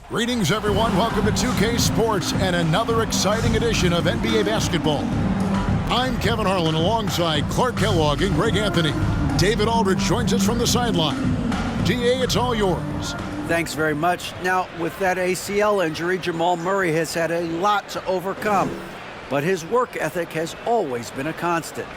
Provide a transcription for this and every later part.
Greetings, everyone. Welcome to 2K Sports and another exciting edition of NBA basketball. I'm Kevin Harlan alongside Clark Kellogg and Greg Anthony. David Aldridge joins us from the sideline. DA, it's all yours. Thanks very much. Now, with that ACL injury, Jamal Murray has had a lot to overcome, but his work ethic has always been a constant.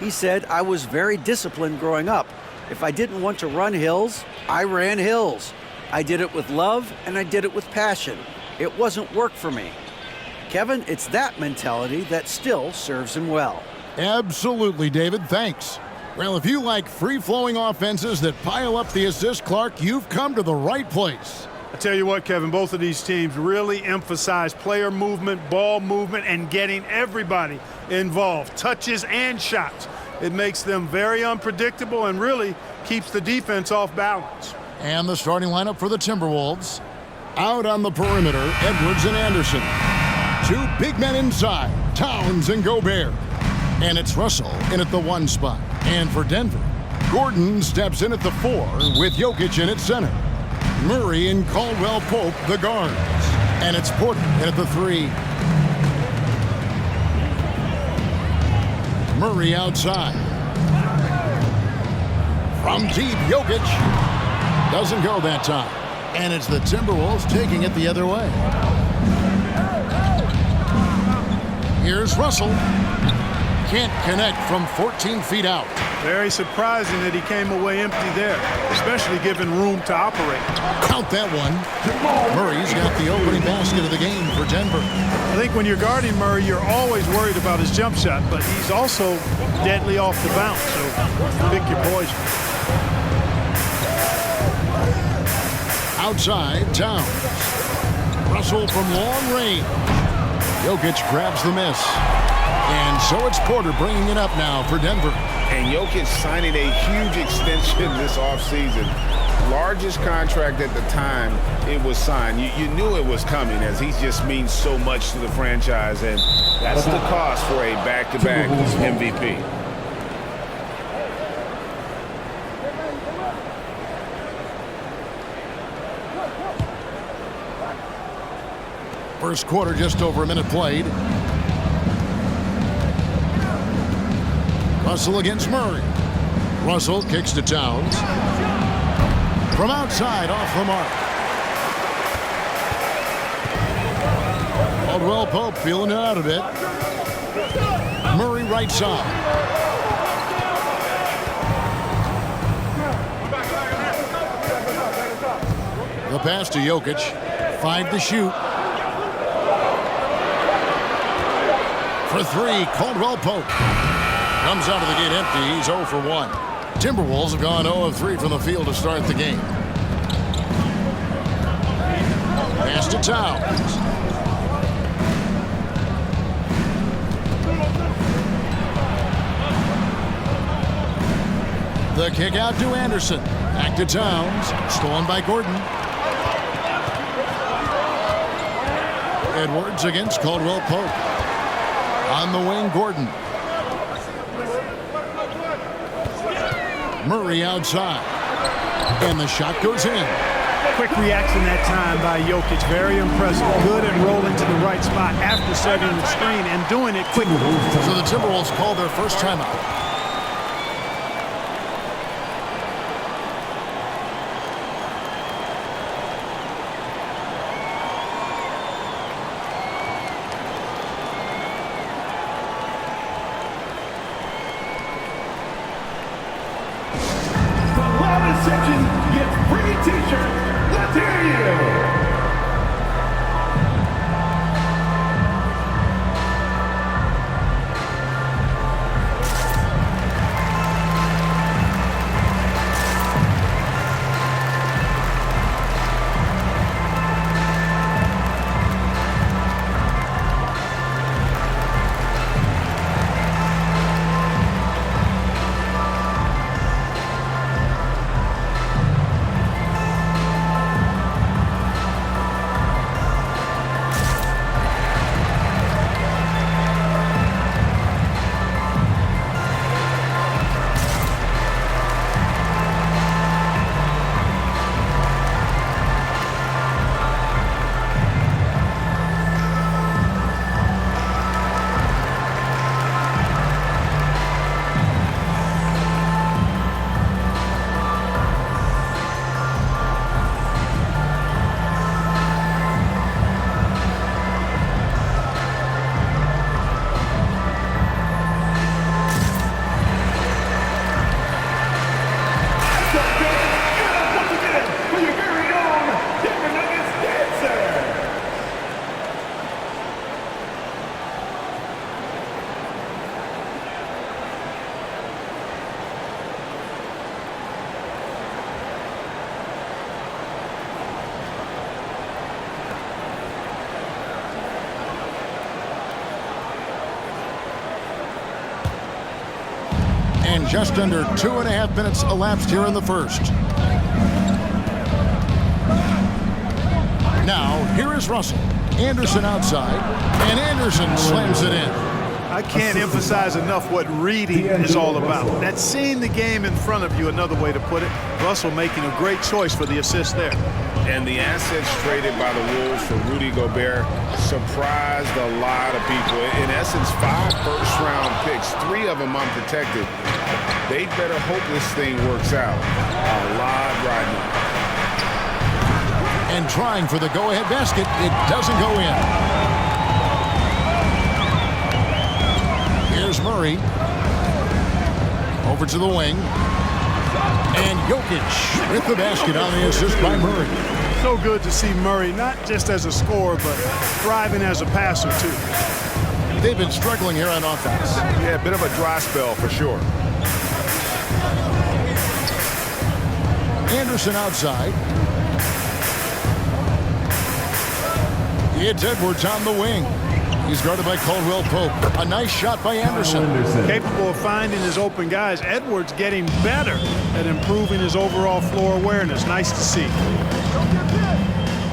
He said, "I was very disciplined growing up. If I didn't want to run hills, I ran hills. I did it with love, and I did it with passion. It wasn't work for me." Kevin, it's that mentality that still serves him well. Absolutely, David. Thanks. Well, if you like free-flowing offenses that pile up the assist, Clark, you've come to the right place. I tell you what, Kevin, both of these teams really emphasize player movement, ball movement, and getting everybody involved, touches and shots. It makes them very unpredictable and really keeps the defense off balance. And the starting lineup for the Timberwolves. Out on the perimeter, Edwards and Anderson. Two big men inside, Towns and Gobert. And it's Russell in at the 1 spot. And for Denver, Gordon steps in at the 4 with Jokic in at center. Murray and Caldwell Pope, the guards. And it's Porter in at the 3. Murray outside. From deep, Jokic. Doesn't go that time. And it's the Timberwolves taking it the other way. Here's Russell. Can't connect from 14 feet out. Very surprising that he came away empty there, especially given room to operate. Count that one. Murray's got the opening basket of the game for Denver. I think when you're guarding Murray, you're always worried about his jump shot, but he's also deadly off the bounce, so pick your poison. Outside, Towns. Russell from long range. Jokic grabs the miss. And so it's Porter bringing it up now for Denver. And Jokic signing a huge extension this offseason. Largest contract at the time it was signed. You knew it was coming, as he just means so much to the franchise. And that's the cost for a back-to-back MVP. First quarter, just over a minute played. Russell against Murray. Russell kicks to Towns. From outside, off the mark. Caldwell Pope feeling it out a bit. Murray right side. The pass to Jokic. 5 to shoot. For 3, Caldwell Pope. Comes out of the gate empty. He's 0 for 1. Timberwolves have gone 0 of 3 from the field to start the game. Pass to Towns. The kick out to Anderson. Back to Towns. Stolen by Gordon. Edwards against Caldwell Pope. On the wing, Gordon. Murray outside. And the shot goes in. Quick reaction that time by Jokic. Very impressive. Good at rolling to the right spot after setting the screen and doing it quickly. So the Timberwolves call their first timeout. Section gets free t-shirts. Let's hear you. And just under 2.5 minutes elapsed here in the first. Now, here is Russell. Anderson outside, and Anderson slams it in. I can't emphasize enough what reading is all about. That's seeing the game in front of you, another way to put it. Russell making a great choice for the assist there. And the assets traded by the Wolves for Rudy Gobert surprised a lot of people. In essence, 5 first-round picks, 3 of them unprotected. They better hope this thing works out. A lot riding on. And trying for the go-ahead basket, it doesn't go in. Here's Murray. Over to the wing. And Jokic with the basket on the assist by Murray. So good to see Murray, not just as a scorer, but thriving as a passer, too. They've been struggling here on offense. Yeah, a bit of a dry spell for sure. Anderson outside. It's Edwards on the wing. He's guarded by Caldwell Pope. A nice shot by Anderson. Capable of finding his open guys. Edwards getting better at improving his overall floor awareness. Nice to see.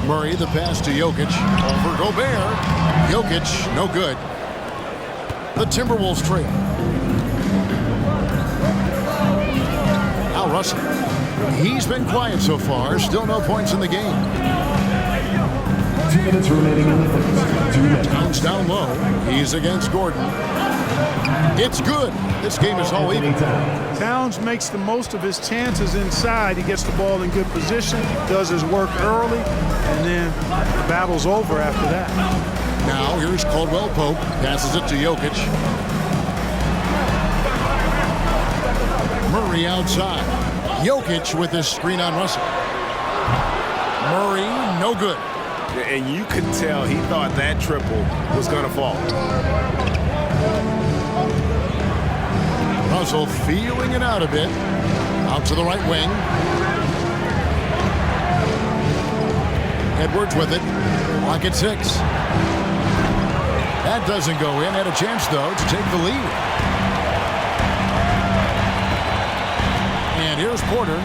Murray, the pass to Jokic. Over Gobert. Jokic, no good. The Timberwolves trail. Now Russell. He's been quiet so far. Still no points in the game. 2 minutes remaining in the first. 2 minutes. Comes down low. He's against Gordon. It's good. This game is all even. Towns makes the most of his chances inside. He gets the ball in good position, does his work early, and then the battle's over after that. Now here's Caldwell Pope. Passes it to Jokic. Murray outside. Jokic with his screen on Russell. Murray, no good. And you could tell he thought that triple was going to fall. Russell feeling it out a bit. Out to the right wing. Edwards with it. Clock at 6. That doesn't go in. Had a chance, though, to take the lead. And here's Porter.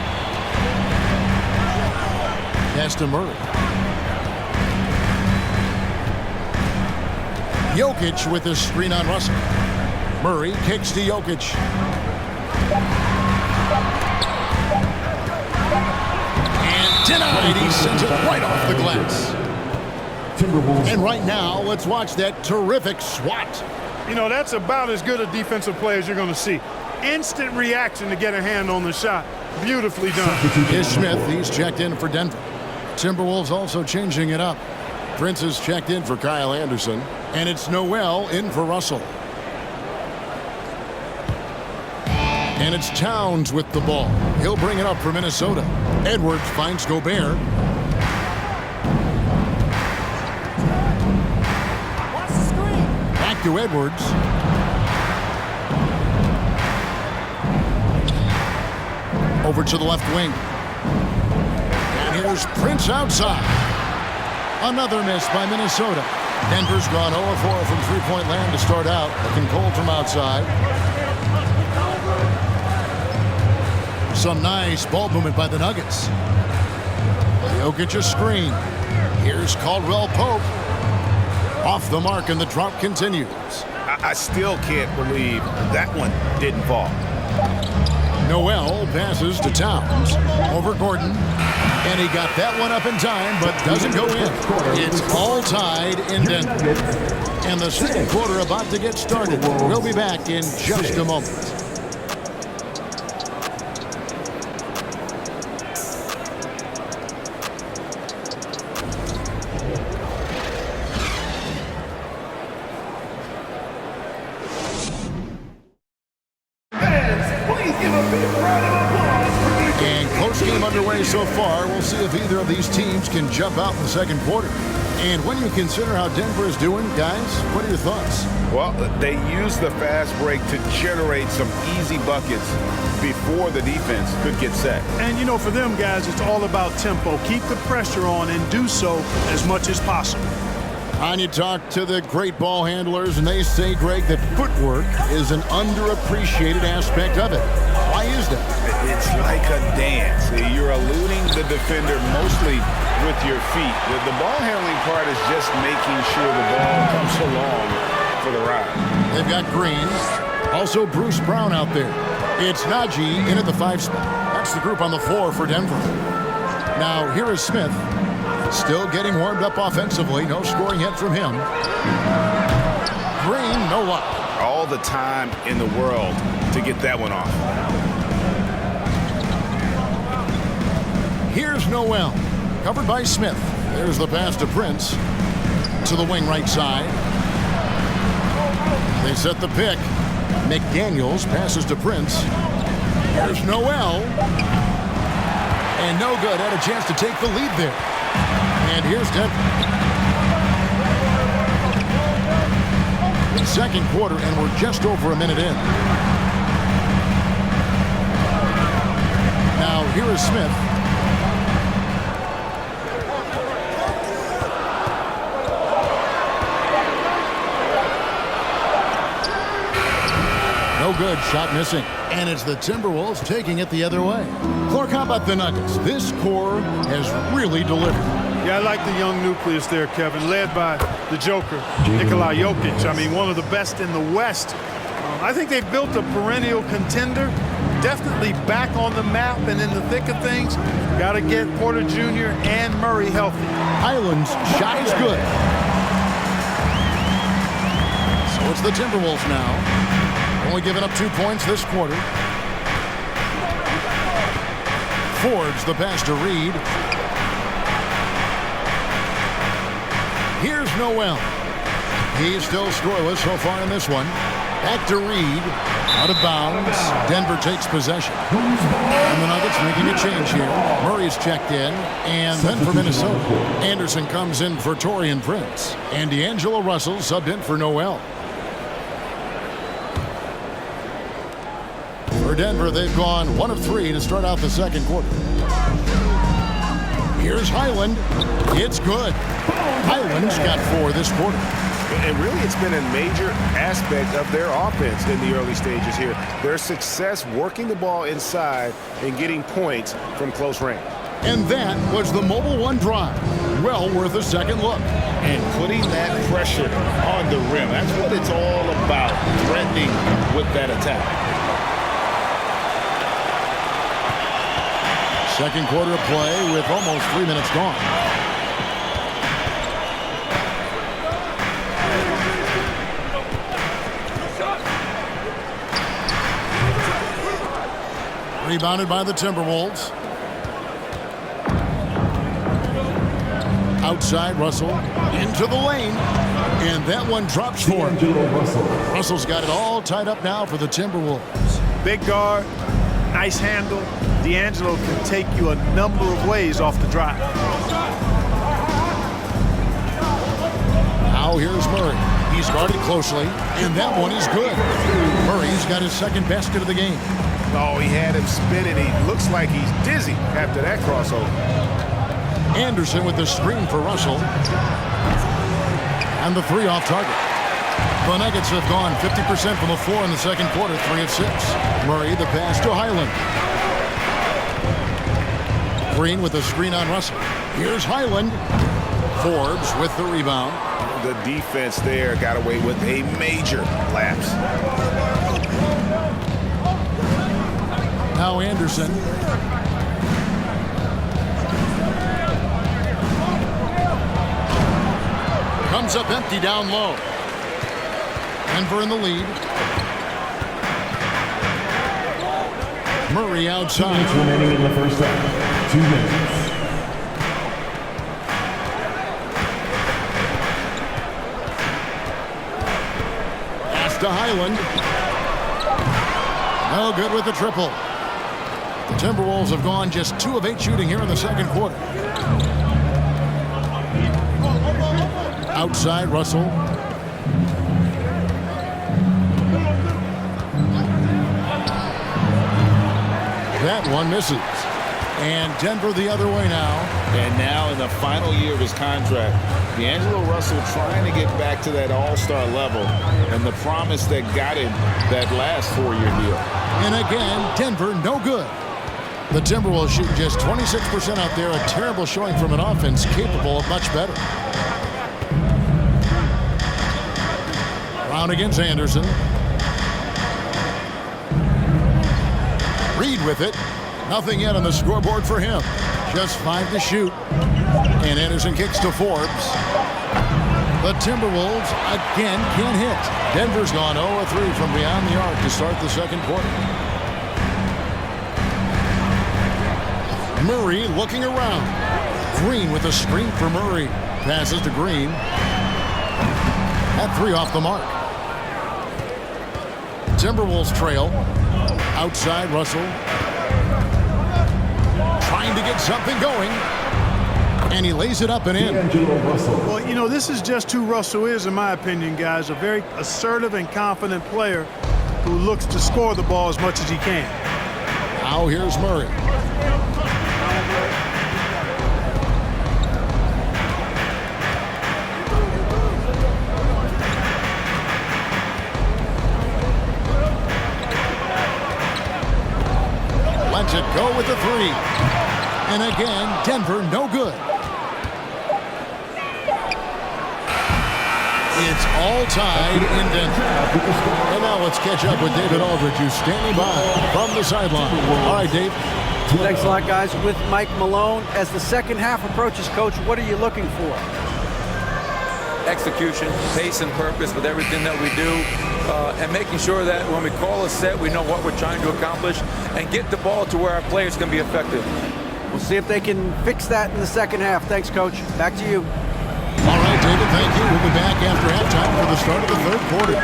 Pass to Murray. Jokic with his screen on Russell. Murray kicks to Jokic. And denied. He sends it right off the glass. Timberwolves. And right now, let's watch that terrific swat. You know, that's about as good a defensive play as you're going to see. Instant reaction to get a hand on the shot. Beautifully done. Here's Smith. He's checked in for Denver. Timberwolves also changing it up. Prince has checked in for Kyle Anderson. And it's Noel in for Russell. And it's Towns with the ball. He'll bring it up for Minnesota. Edwards finds Gobert. Back to Edwards. Over to the left wing. And here's Prince outside. Another miss by Minnesota. Denver's gone 0-4 from three-point land to start out. Looking cold from outside. Some nice ball movement by the Nuggets. Jokic a screen. Here's Caldwell Pope. Off the mark, and the drop continues. I still can't believe that one didn't fall. Noel passes to Towns. Over Gordon. And he got that one up in time, but doesn't go in. It's all tied in Denver. And the second quarter about to get started. We'll be back in just a moment. Underway so far. We'll see if either of these teams can jump out in the second quarter. And when you consider how Denver is doing, guys, what are your thoughts? Well, they use the fast break to generate some easy buckets before the defense could get set. And, you know, for them guys, it's all about tempo. Keep the pressure on and do so as much as possible. And you talk to the great ball handlers, and they say, Greg, that footwork is an underappreciated aspect of it. Why is that? It's like a dance. You're eluding the defender mostly with your feet. The ball handling part is just making sure the ball comes along for the ride. They've got Green. Also Bruce Brown out there. It's Najee in at the 5 spot. That's the group on the floor for Denver. Now here is Smith. Still getting warmed up offensively. No scoring yet from him. Green, no luck. All the time in the world to get that one off. Here's Noel. Covered by Smith. There's the pass to Prince. To the wing right side. They set the pick. McDaniels passes to Prince. Here's Noel. And no good. Had a chance to take the lead there. And here's Denver. Second quarter, and we're just over a minute in. Now, here is Smith. No good. Shot missing. And it's the Timberwolves taking it the other way. Clark, how about the Nuggets? This core has really delivered. Yeah, I like the young nucleus there, Kevin, led by the Joker, Nikola Jokic. I mean, one of the best in the West. I think they've built a perennial contender, definitely back on the map and in the thick of things. Got to get Porter Jr. and Murray healthy. Highland's shot is good. So it's the Timberwolves now. Only giving up 2 points this quarter. Fords the pass to Reed. Here's Noel. He's still scoreless so far in this one. Back to Reed. Out of bounds. Denver takes possession. And the Nuggets making a change here. Murray's checked in. And then for Minnesota, Anderson comes in for Taurean Prince. And D'Angelo Russell subbed in for Noel. For Denver, they've gone 1 of 3 to start out the second quarter. Here's Highland. It's good. Highland's got 4 this quarter. And really, it's been a major aspect of their offense in the early stages here. Their success working the ball inside and getting points from close range. And that was the Mobile One drive. Well worth a second look. And putting that pressure on the rim. That's what it's all about, threatening with that attack. Second quarter of play with almost 3 minutes gone. Rebounded by the Timberwolves. Outside, Russell into the lane. And that one drops for him. Russell's got it all tied up now for the Timberwolves. Big guard, nice handle. D'Angelo can take you a number of ways off the drive. Now here's Murray. He's guarded closely, and that one is good. Murray's got his second basket of the game. Oh, he had him spinning. He looks like he's dizzy after that crossover. Anderson with the screen for Russell. And the 3 off target. The Nuggets have gone 50% from the floor in the second quarter, 3 of 6. Murray the pass to Highland. Green with the screen on Russell. Here's Highland. Forbes with the rebound. The defense there got away with a major lapse. Now Anderson. Comes up empty down low. Denver in the lead. Murray outside. 2 minutes remaining in the first half. 2 minutes. Pass to Highland. No good with the triple. The Timberwolves have gone just 2 of 8 shooting here in the second quarter. Outside, Russell. That one misses. And Denver the other way now. And now in the final year of his contract, D'Angelo Russell trying to get back to that all-star level and the promise that got him that last 4-year deal. And again, Denver no good. The Timberwolves shooting just 26% out there, a terrible showing from an offense capable of much better. Brown against Anderson. Reed with it. Nothing yet on the scoreboard for him. Just 5 to shoot. And Anderson kicks to Forbes. The Timberwolves again can't hit. Denver's gone 0-3 from beyond the arc to start the second quarter. Murray looking around. Green with a screen for Murray. Passes to Green. At 3 off the mark. Timberwolves trail. Outside Russell. Trying to get something going. And he lays it up and in. Well, you know, this is just who Russell is, in my opinion, guys. A very assertive and confident player who looks to score the ball as much as he can. Now here's Murray. Lets it go with the 3. And again, Denver no good. It's all tied in Denver. And now let's catch up with David Aldridge, who's standing by from the sideline. All right, Dave. Thanks a lot, guys. With Mike Malone, as the second half approaches, Coach, what are you looking for? Execution, pace, and purpose with everything that we do, and making sure that when we call a set, we know what we're trying to accomplish and get the ball to where our players can be effective. We'll see if they can fix that in the second half. Thanks, Coach. Back to you. All right, David, thank you. We'll be back after halftime for the start of the third quarter.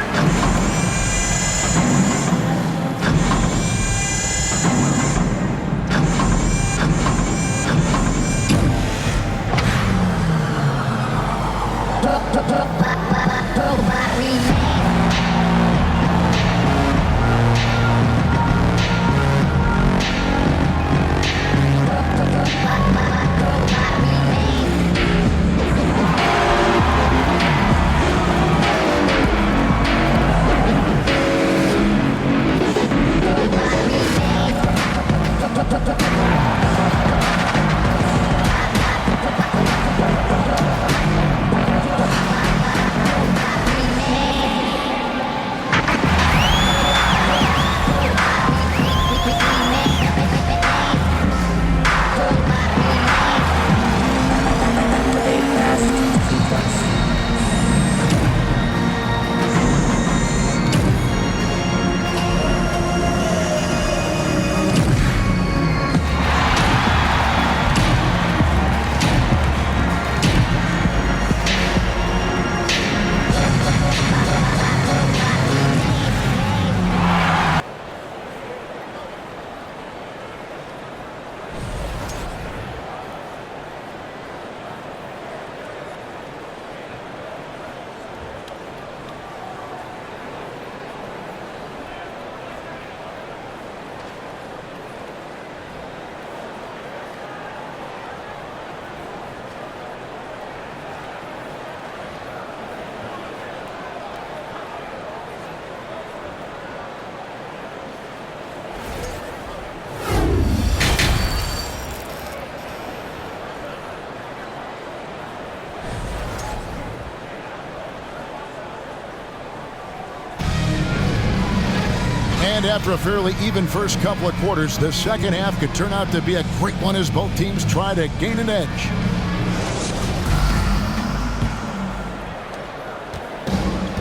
And after a fairly even first couple of quarters, the second half could turn out to be a great one as both teams try to gain an edge.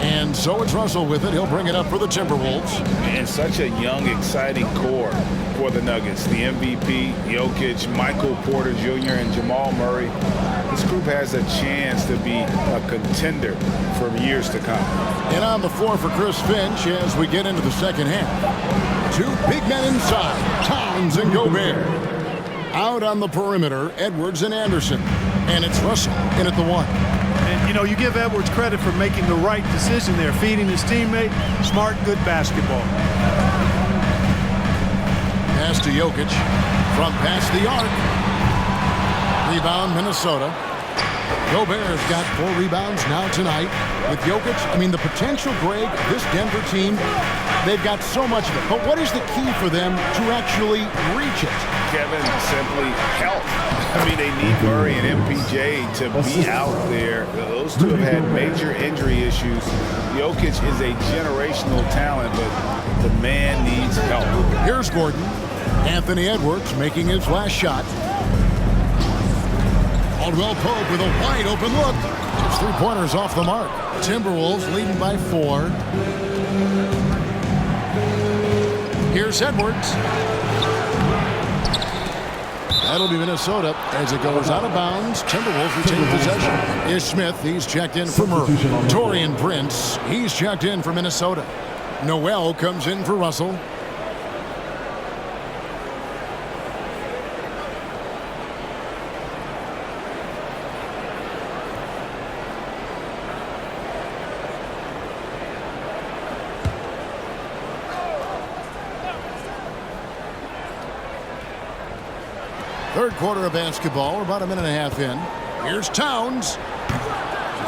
And so it's Russell with it. He'll bring it up for the Timberwolves. And such a young, exciting core for the Nuggets. The MVP, Jokic, Michael Porter Jr., and Jamal Murray. This group has a chance to be a contender for years to come. And on the floor for Chris Finch as we get into the second half. 2 big men inside, Towns and Gobert. Out on the perimeter, Edwards and Anderson. And it's Russell in at the 1. And, you know, you give Edwards credit for making the right decision there, feeding his teammate. Smart, good basketball. Pass to Jokic from past the arc. Rebound, Minnesota. Gobert's got 4 rebounds now tonight. With Jokic, I mean, the potential, Greg, this Denver team, they've got so much of it. But what is the key for them to actually reach it? Kevin, simply health. I mean, they need Murray and MPJ to be out there. Those two have had major injury issues. Jokic is a generational talent, but the man needs help. Here's Gordon. Anthony Edwards making his last shot. Caldwell Pope with a wide open look. His 3-pointers off the mark. Timberwolves leading by 4. Here's Edwards. That'll be Minnesota as it goes out of bounds. Timberwolves retain possession. Ish Smith, he's checked in for Murray. Taurean Prince, he's checked in for Minnesota. Noel comes in for Russell. Third quarter of basketball. We're about a minute and a half in. Here's Towns.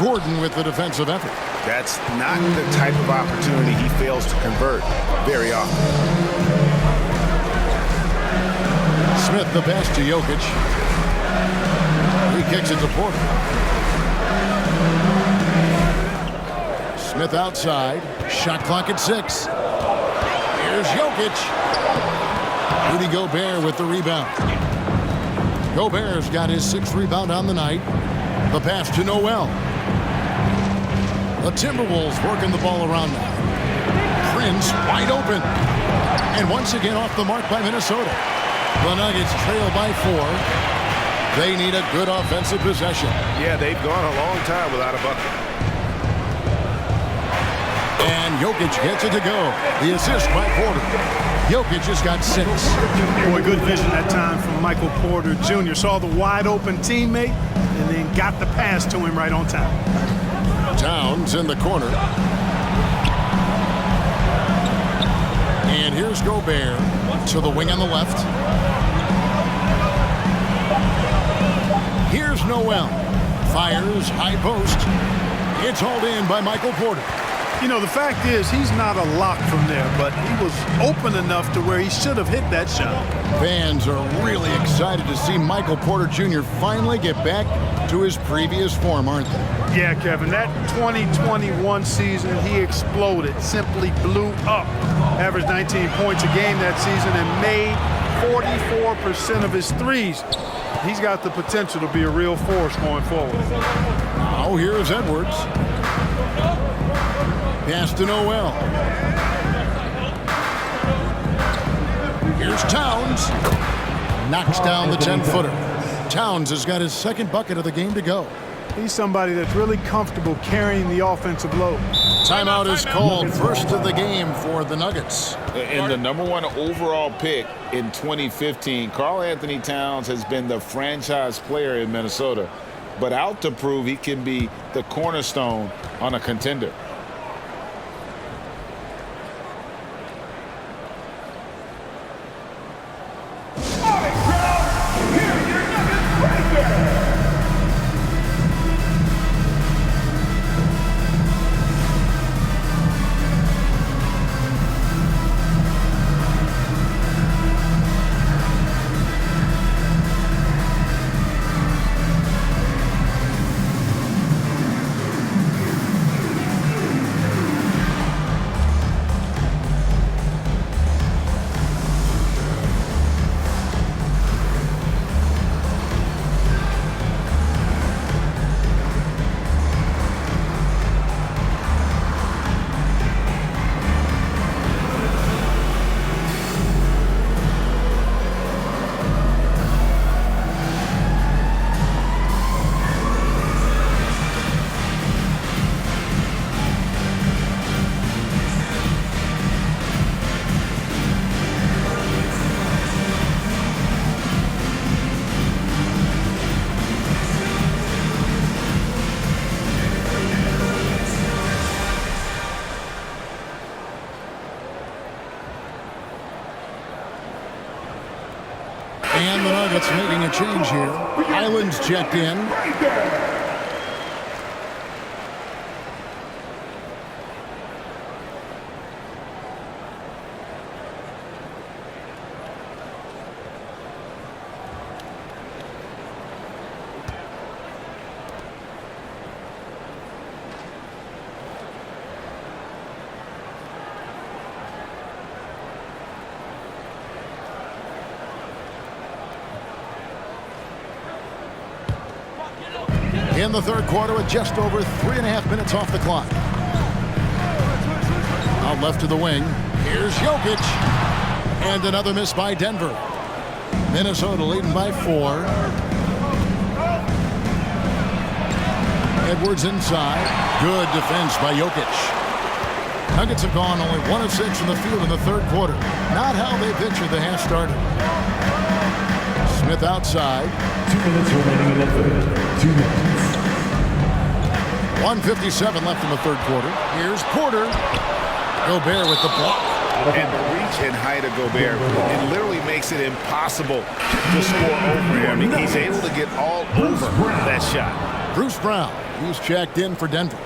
Gordon with the defensive effort. That's not the type of opportunity he fails to convert very often. Smith the pass to Jokic. He kicks it to Porter. Smith outside. Shot clock at 6. Here's Jokic. Rudy Gobert with the rebound. Gobert's got his 6th rebound on the night. The pass to Noel. The Timberwolves working the ball around now. Prince wide open. And once again off the mark by Minnesota. The Nuggets trail by 4. They need a good offensive possession. Yeah, they've gone a long time without a bucket. And Jokic gets it to go. The assist by Porter. Jokic has got 6. Boy, good vision that time from Michael Porter Jr. Saw the wide open teammate and then got the pass to him right on time. Towns in the corner. And here's Gobert to the wing on the left. Here's Noel. Fires, high post. It's hauled in by Michael Porter. You know, the fact is he's not a lock from there, but he was open enough to where he should have hit that shot. Fans are really excited to see Michael Porter Jr. finally get back to his previous form, aren't they? Yeah, Kevin, that 2021 season, he exploded, simply blew up. Averaged 19 points a game that season and made 44% of his threes. He's got the potential to be a real force going forward. Now here's Edwards. Pass to Noel. Here's Towns. Knocks down the 10-footer. Towns has got his 2nd bucket of the game to go. He's somebody that's really comfortable carrying the offensive load. Timeout is called. First of the game for the Nuggets. And the #1 overall pick in 2015, Karl Anthony Towns has been the franchise player in Minnesota, but out to prove he can be the cornerstone on a contender. Nuggets making a change here. Highland's checked in. In the third quarter with just over 3.5 minutes off the clock. Out left to the wing. Here's Jokic. And another miss by Denver. Minnesota leading by 4. Edwards inside. Good defense by Jokic. Nuggets have gone only 1 of 6 from the field in the third quarter. Not how they pictured the half started. Smith outside. 2 minutes remaining in the third. 2 minutes. 1:57 left in the third quarter. Here's Porter. Gobert with the block. And the reach and height of Gobert, it literally makes it impossible to score over him. He's able to get all over that shot. Bruce Brown, he's checked in for Denver.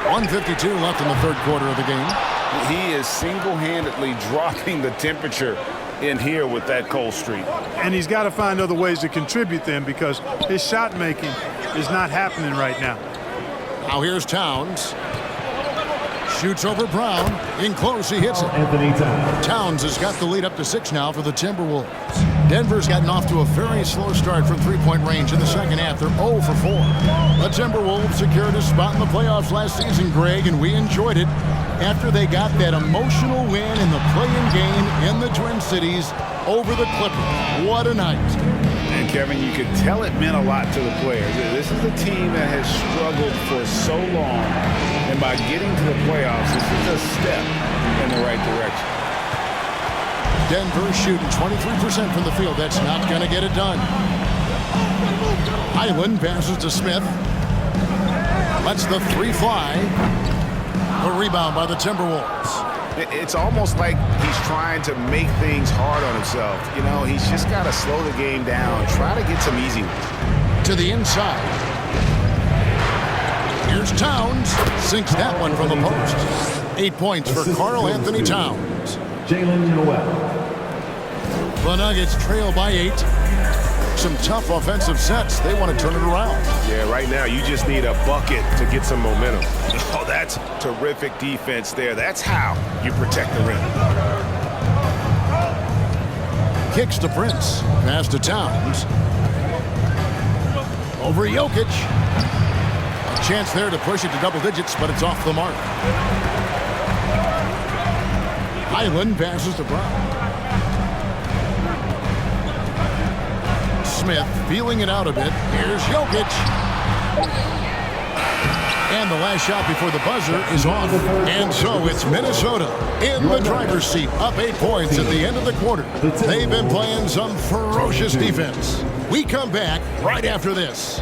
.152 left in the third quarter of the game. He is single-handedly dropping the temperature in here with that cold streak. And he's got to find other ways to contribute then, because his shot making is not happening right now. Now here's Towns. Shoots over Brown. In close, he hits it. Anthony Towns has got the lead up to 6 now for the Timberwolves. Denver's gotten off to a very slow start from three-point range in the second half. They're 0 for 4. The Timberwolves secured a spot in the playoffs last season, Greg, and we enjoyed it after they got that emotional win in the play-in game in the Twin Cities over the Clippers. What a night. And Kevin, you could tell it meant a lot to the players. This is a team that has struggled for so long, and by getting to the playoffs, this is a step in the right direction. Denver shooting 23% from the field. That's not going to get it done. Highland passes to Smith. Lets the 3 fly. A rebound by the Timberwolves. It's almost like he's trying to make things hard on himself. You know, he's just got to slow the game down. Try to get some easy ones. To the inside. Here's Towns. Sinks that one from the post. 8 points for Karl Anthony Towns. Jalen Noel. The Nuggets trail by 8. Some tough offensive sets. They want to turn it around. Yeah, right now you just need a bucket to get some momentum. Oh, that's terrific defense there. That's how you protect the rim. Kicks to Prince. Pass to Towns. Over Jokic. A chance there to push it to double digits, but it's off the mark. Highland passes to Brown. Smith feeling it out a bit. Here's Jokic. And the last shot before the buzzer is off. And so it's Minnesota in the driver's seat, up 8 points at the end of the quarter. They've been playing some ferocious defense. We come back right after this.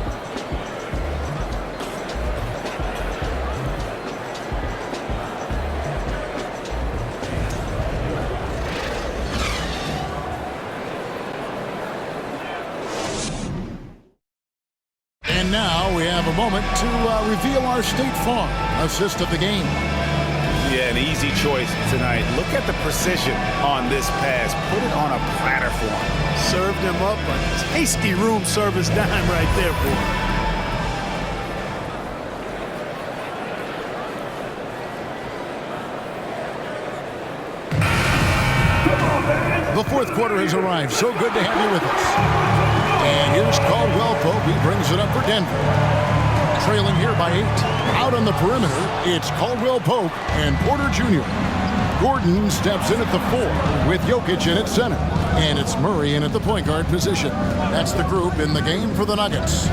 And now we have a moment to reveal our State Farm assist of the game. Yeah, an easy choice tonight. Look at the precision on this pass. Put it on a platter for him. Served him up a tasty room service dime right there for him. The fourth quarter has arrived. So good to have you with us. And here's Caldwell Pope. He brings it up for Denver. Trailing here by 8. Out on the perimeter, it's Caldwell Pope and Porter Jr. Gordon steps in at the 4 with Jokic in at center. And it's Murray in at the point guard position. That's the group in the game for the Nuggets.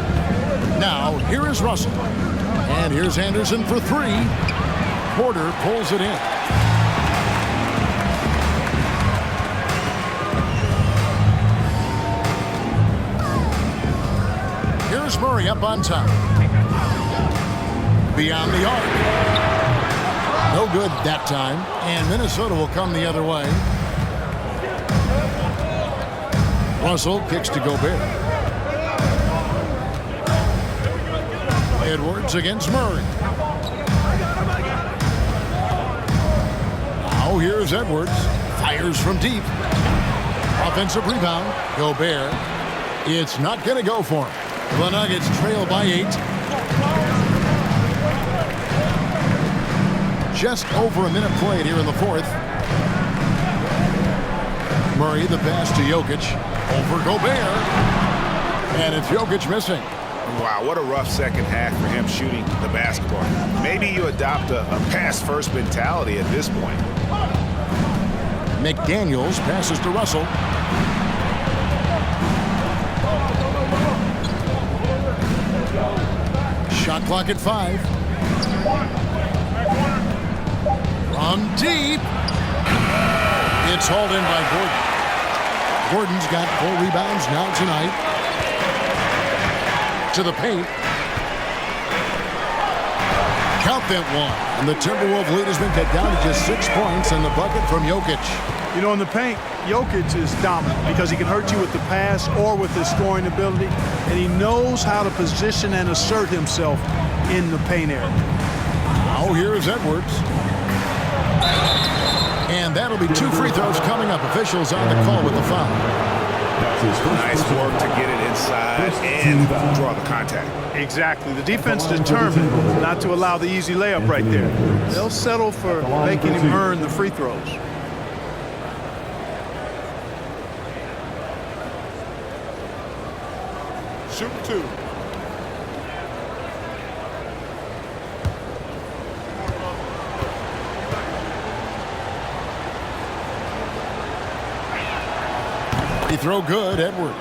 Now, here is Russell. And here's Anderson for 3. Porter pulls it in. Here's Murray up on top. Beyond the arc. No good that time, and Minnesota will come the other way. Russell kicks to Gobert. Edwards against Murray. Now here's Edwards. Fires from deep. Offensive rebound. Gobert. It's not going to go for him. The Nuggets trail by 8. Just over a minute played here in the fourth. Murray, the pass to Jokic. Over Gobert. And it's Jokic missing. Wow, what a rough second half for him shooting the basketball. Maybe you adopt a pass-first mentality at this point. McDaniels passes to Russell. Shot clock at 5. From deep. It's hauled in by Gordon. Gordon's got 4 rebounds now tonight. To the paint. Count that one. And the Timberwolves lead has been cut down to just 6 points and the bucket from Jokic. You know, in the paint, Jokic is dominant because he can hurt you with the pass or with his scoring ability, and he knows how to position and assert himself in the paint area. Now here's Edwards. And that'll be 2 free throws coming up. Officials on the call with the foul. Nice work to get it inside and draw the contact. Exactly. The defense determined not to allow the easy layup right there. They'll settle for making him earn the free throws. Shoot 2. He throw good, Edwards.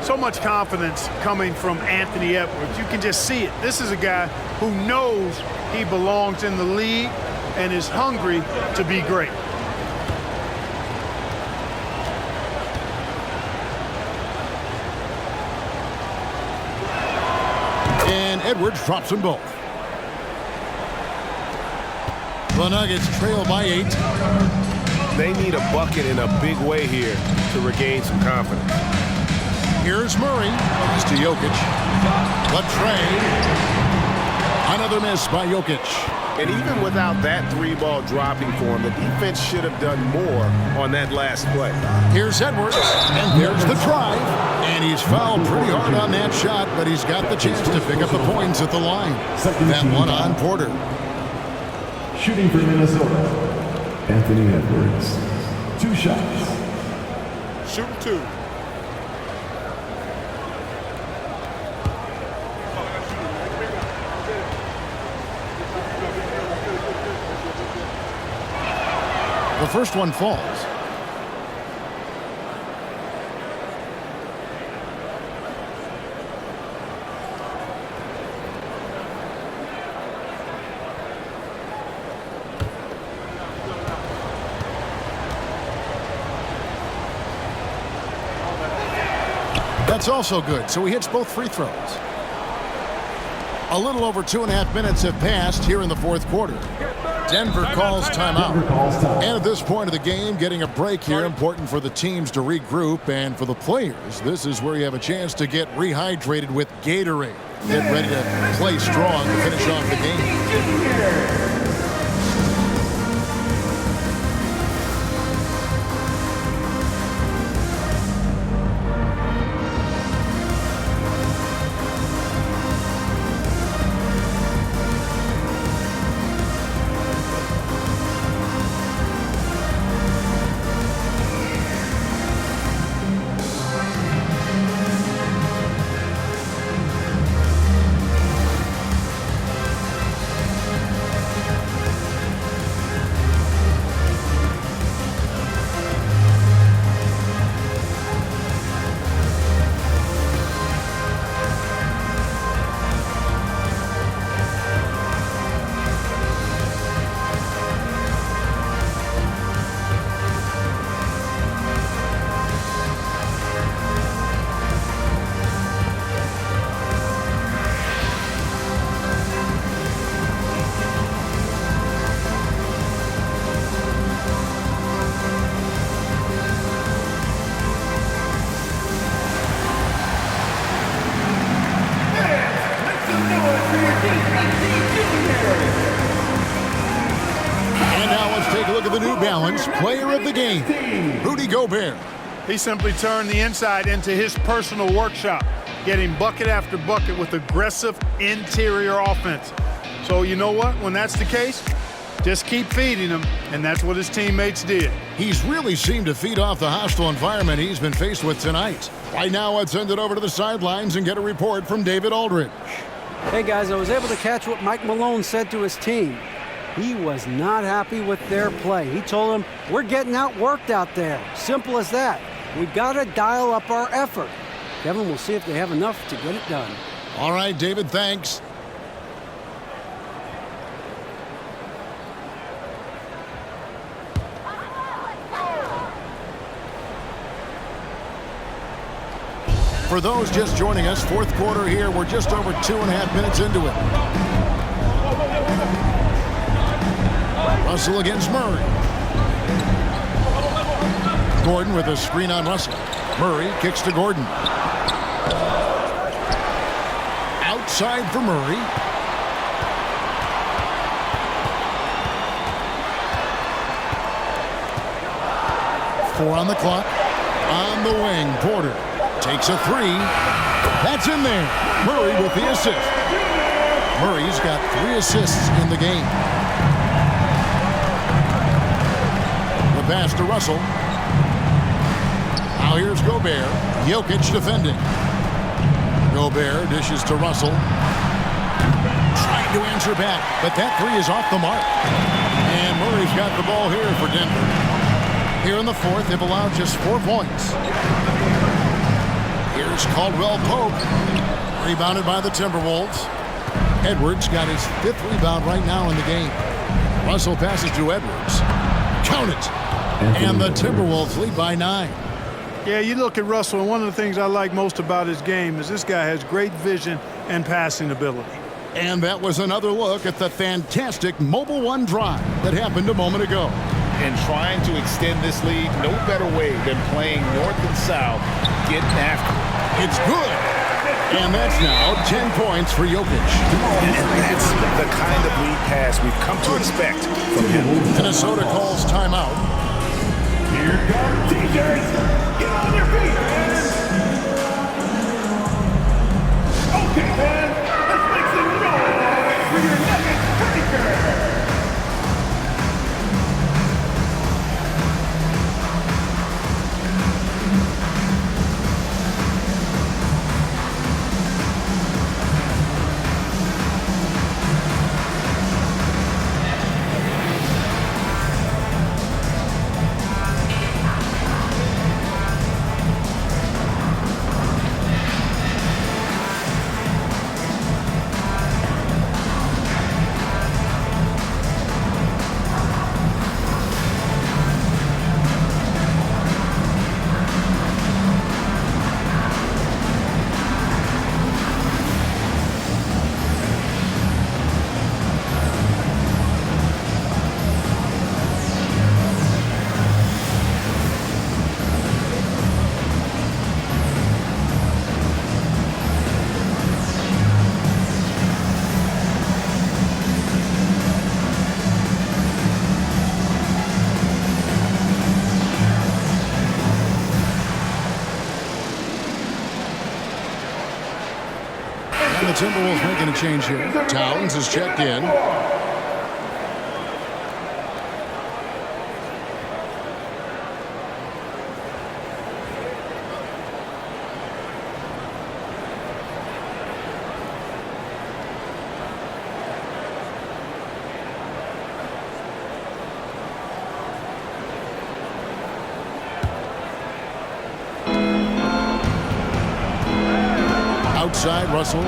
So much confidence coming from Anthony Edwards. You can just see it. This is a guy who knows he belongs in the league and is hungry to be great. And Edwards drops them both. The Nuggets trail by 8. They need a bucket in a big way here to regain some confidence. Here's Murray. Pass to Jokic. The trade. Another miss by Jokic. And even without that 3-ball dropping for him, the defense should have done more on that last play. Here's Edwards. And there's the drive. And he's fouled pretty hard on that shot, but he's got the chance to pick up the points at the line. That one on Porter. Shooting for Minnesota, Anthony Edwards. 2 shots. Shoot 2. The first one falls. That's also good, so he hits both free throws. A little over 2.5 minutes have passed here in the fourth quarter. Denver calls timeout. And at this point of the game, getting a break here, important for the teams to regroup, and for the players, this is where you have a chance to get rehydrated with Gatorade. Get ready to play strong to finish off the game. to the New Balance Player of the Game, Rudy Gobert. He simply turned the inside into his personal workshop, getting bucket after bucket with aggressive interior offense. So you know what? When that's the case, just keep feeding him, and that's what his teammates did. He's really seemed to feed off the hostile environment he's been faced with tonight. Right now, let's send it over to the sidelines and get a report from David Aldridge. Hey guys, I was able to catch what Mike Malone said to his team. He was not happy with their play. He told them, we're getting outworked out there. Simple as that. We've got to dial up our effort. Kevin will see if they have enough to get it done. All right, David, thanks. For those just joining us, fourth quarter here. We're just over 2.5 minutes into it. Russell against Murray. Gordon with a screen on Russell. Murray kicks to Gordon. Outside for Murray. Four on the clock. On the wing, Porter takes a three. That's in there. Murray with the assist. Murray's got 3 assists in the game. The pass to Russell. Now here's Gobert. Jokic defending. Gobert dishes to Russell. Trying to answer back, but that three is off the mark. And Murray's got the ball here for Denver. Here in the fourth, they've allowed just 4 points. Here's Caldwell Pope. Rebounded by the Timberwolves. Edwards got his 5th rebound right now in the game. Russell passes to Edwards. Count it. And the Timberwolves lead by 9. Yeah, you look at Russell, and one of the things I like most about his game is this guy has great vision and passing ability. And that was another look at the fantastic Mobile One drive that happened a moment ago. And trying to extend this lead, no better way than playing north and south, getting after it. It's good. And that's now 10 points for Jokic. And that's the kind of lead pass we've come to expect from him. Minnesota calls timeout. Here comes teachers. Get on your feet, man. Okay, man. Let's make some noise for your Nuggets breaker. And the Timberwolves making a change here. Towns is checked in. Outside, Russell.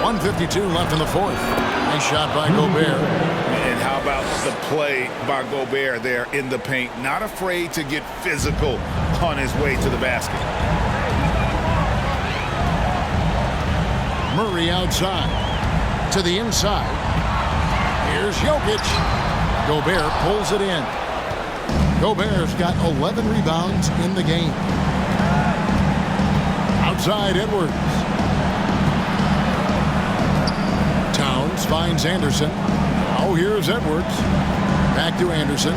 1:52 left in the fourth. Nice shot by Gobert. And how about the play by Gobert there in the paint? Not afraid to get physical on his way to the basket. Murray outside. To the inside. Here's Jokic. Gobert pulls it in. Gobert's got 11 rebounds in the game. Outside, Edwards. Edwards finds Anderson. Oh, here's Edwards. Back to Anderson.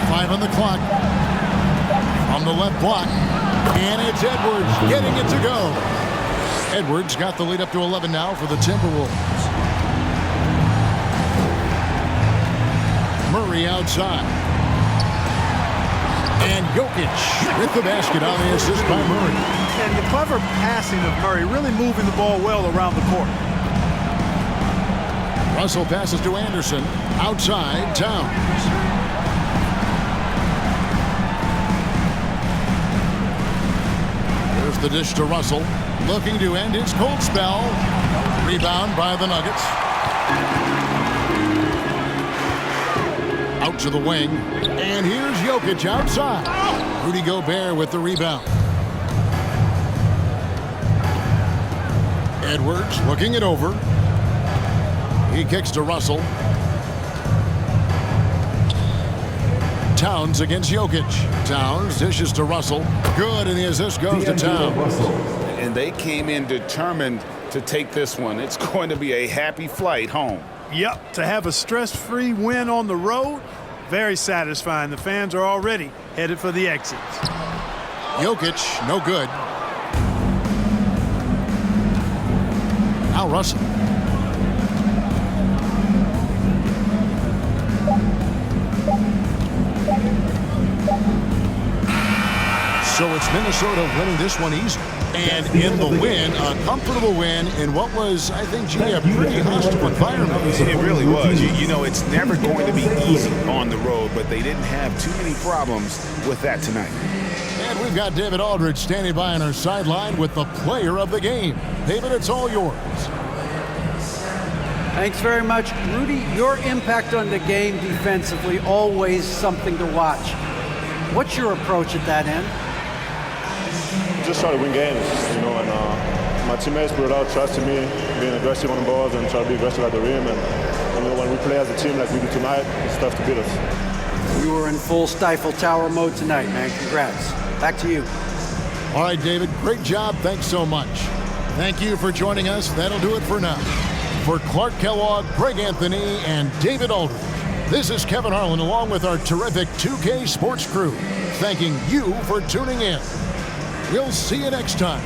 5 on the clock. From the left block. And it's Edwards getting it to go. Edwards got the lead up to 11 now for the Timberwolves. Murray outside. And Jokic with the basket on the assist by Murray. And the clever passing of Murray, really moving the ball well around the court. Russell passes to Anderson. Outside, Towns. Here's the dish to Russell. Looking to end his cold spell. Rebound by the Nuggets. Out to the wing. And here's Jokic outside. Rudy Gobert with the rebound. Edwards looking it over. He kicks to Russell. Towns against Jokic. Towns dishes to Russell. Good, and the assist goes to Towns. And they came in determined to take this one. It's going to be a happy flight home. Yep, to have a stress-free win on the road, very satisfying. The fans are already headed for the exits. Jokic, no good. Now Russell. So it's Minnesota winning this one easy. And in the win, a comfortable win in what was, I think, G, a pretty hostile environment. It really was. You know, it's never going to be easy on the road, but they didn't have too many problems with that tonight. And we've got David Aldridge standing by on our sideline with the player of the game. David, it's all yours. Thanks very much. Rudy, your impact on the game defensively, always something to watch. What's your approach at that end? Just try to win games, and my teammates brought out trust in me, being aggressive on the balls and try to be aggressive at the rim. And when we play as a team like we do tonight, it's tough to beat us. You were in full Stifle Tower mode tonight, man. Congrats. Back to you. All right, David, great job. Thanks so much. Thank you for joining us. That'll do it for now. For Clark Kellogg, Greg Anthony, and David Aldridge, this is Kevin Harlan along with our terrific 2K Sports crew, thanking you for tuning in. We'll see you next time.